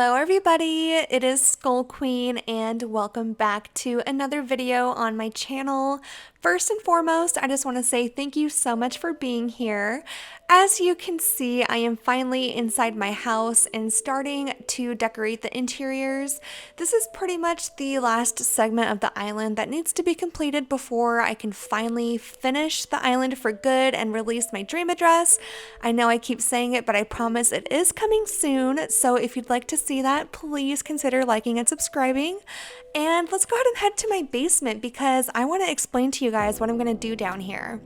Hello everybody, it is Skull Queen and welcome back to another video on my channel. First and foremost, I just want to say thank you so much for being here. As you can see, I am finally inside my house and starting to decorate the interiors. This is pretty much the last segment of the island that needs to be completed before I can finally finish the island for good and release my dream address. I know I keep saying it, but I promise it is coming soon, so if you'd like to see that, please consider liking and subscribing. And let's go ahead and head to my basement because I want to explain to you guys what I'm going to do down here.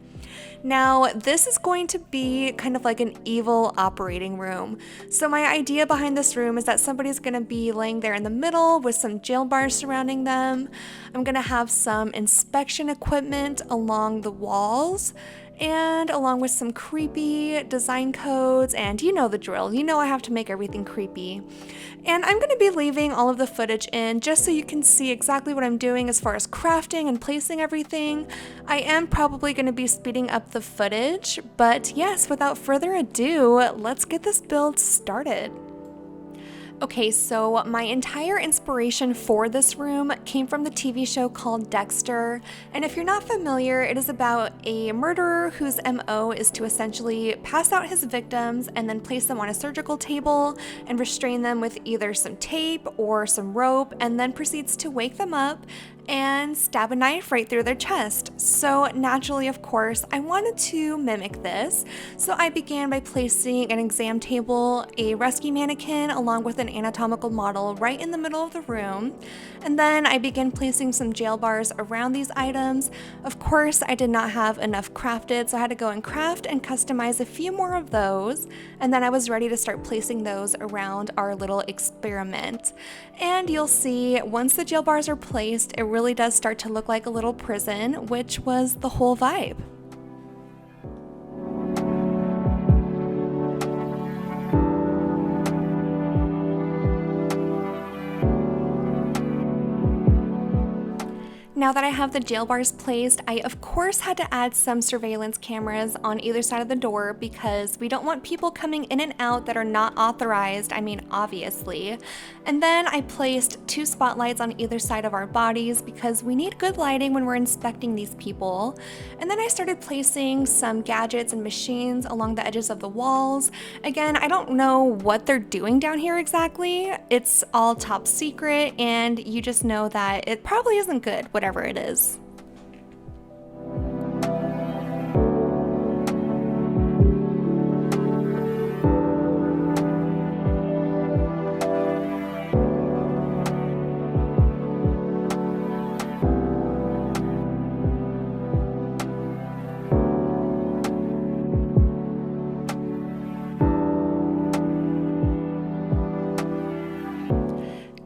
Now, this is going to be kind of like an evil operating room. So my idea behind this room is that somebody's going to be laying there in the middle with some jail bars surrounding them. I'm going to have some inspection equipment along the walls, and along with some creepy design codes, and you know the drill. You know I have to make everything creepy. And I'm going to be leaving all of the footage in just so you can see exactly what I'm doing as far as crafting and placing everything. I am probably going to be speeding up the footage, but yes, without further ado, let's get this build started. Okay, so my entire inspiration for this room came from the TV show called Dexter, and if you're not familiar, it is about a murderer whose MO is to essentially pass out his victims and then place them on a surgical table and restrain them with either some tape or some rope, and then proceeds to wake them up and stab a knife right through their chest. So naturally, of course, I wanted to mimic this. So I began by placing an exam table, a rescue mannequin, along with an anatomical model right in the middle of the room. And then I began placing some jail bars around these items. Of course, I did not have enough crafted, so I had to go and craft and customize a few more of those. And then I was ready to start placing those around our little experiment. And you'll see once the jail bars are placed, it really does start to look like a little prison, which was the whole vibe. Now that I have the jail bars placed, I of course had to add some surveillance cameras on either side of the door because we don't want people coming in and out that are not authorized, I mean obviously. And then I placed 2 spotlights on either side of our bodies because we need good lighting when we're inspecting these people. And then I started placing some gadgets and machines along the edges of the walls. Again, I don't know what they're doing down here exactly. It's all top secret, and you just know that it probably isn't good, whatever it is.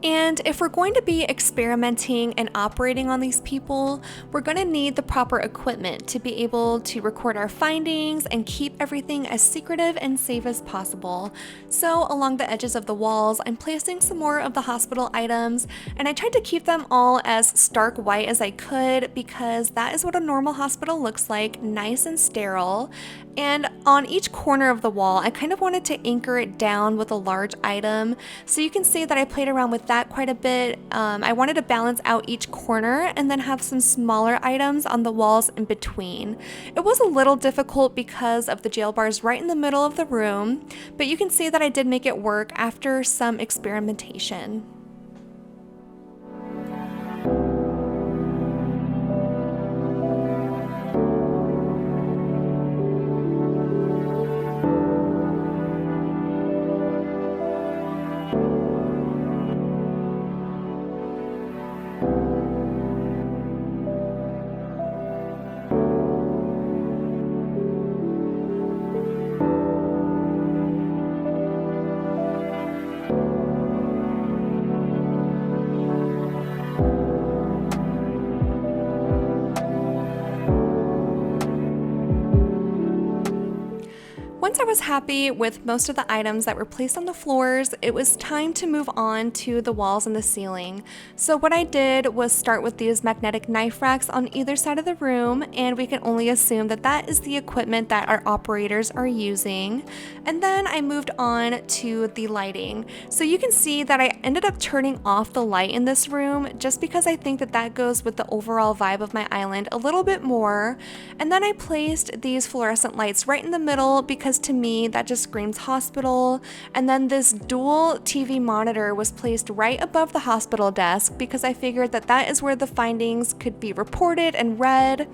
And if we're going to be experimenting and operating on these people, we're going to need the proper equipment to be able to record our findings and keep everything as secretive and safe as possible. So along the edges of the walls, I'm placing some more of the hospital items, and I tried to keep them all as stark white as I could because that is what a normal hospital looks like, nice and sterile. And on each corner of the wall, I kind of wanted to anchor it down with a large item. So you can see that I played around with that quite a bit. I wanted to balance out each corner and then have some smaller items on the walls in between. It was a little difficult because of the jail bars right in the middle of the room, but you can see that I did make it work after some experimentation. Once I was happy with most of the items that were placed on the floors, it was time to move on to the walls and the ceiling. So what I did was start with these magnetic knife racks on either side of the room, and we can only assume that that is the equipment that our operators are using. And then I moved on to the lighting. So you can see that I ended up turning off the light in this room just because I think that that goes with the overall vibe of my island a little bit more. And then I placed these fluorescent lights right in the middle because to me that just screams hospital. And then this dual TV monitor was placed right above the hospital desk because I figured that that is where the findings could be reported and read.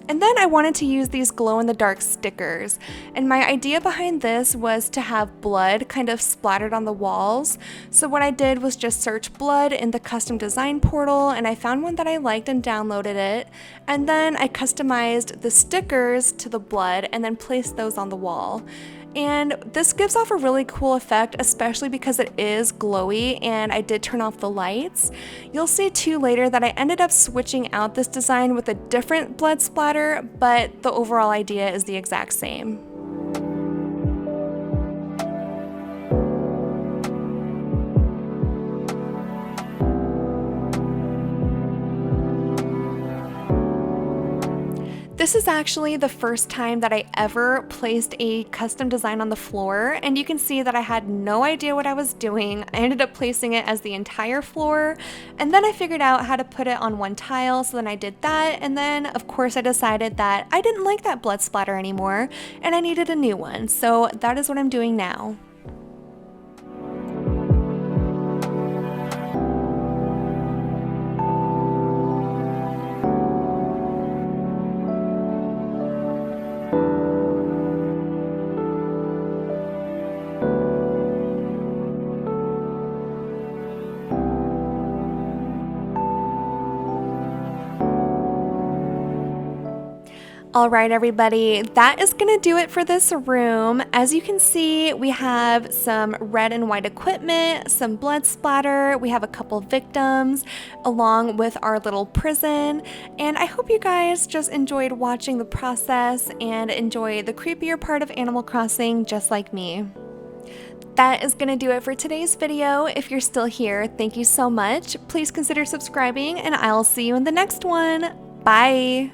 And then I wanted to use these glow-in-the-dark stickers, and my idea behind this was to have blood kind of splattered on the walls. So what I did was just search blood in the custom design portal, and I found one that I liked and downloaded it, and then I customized the stickers to the blood and then placed those on the wall. And this gives off a really cool effect, especially because it is glowy and I did turn off the lights. You'll see too later that I ended up switching out this design with a different blood splatter, but the overall idea is the exact same. This is actually the first time that I ever placed a custom design on the floor, and you can see that I had no idea what I was doing. I ended up placing it as the entire floor, and then I figured out how to put it on one tile, so then I did that, and then of course I decided that I didn't like that blood splatter anymore, and I needed a new one, so that is what I'm doing now. Alright everybody, that is going to do it for this room. As you can see, we have some red and white equipment, some blood splatter, we have a couple victims, along with our little prison, and I hope you guys just enjoyed watching the process and enjoy the creepier part of Animal Crossing just like me. That is going to do it for today's video. If you're still here, thank you so much. Please consider subscribing, and I'll see you in the next one. Bye!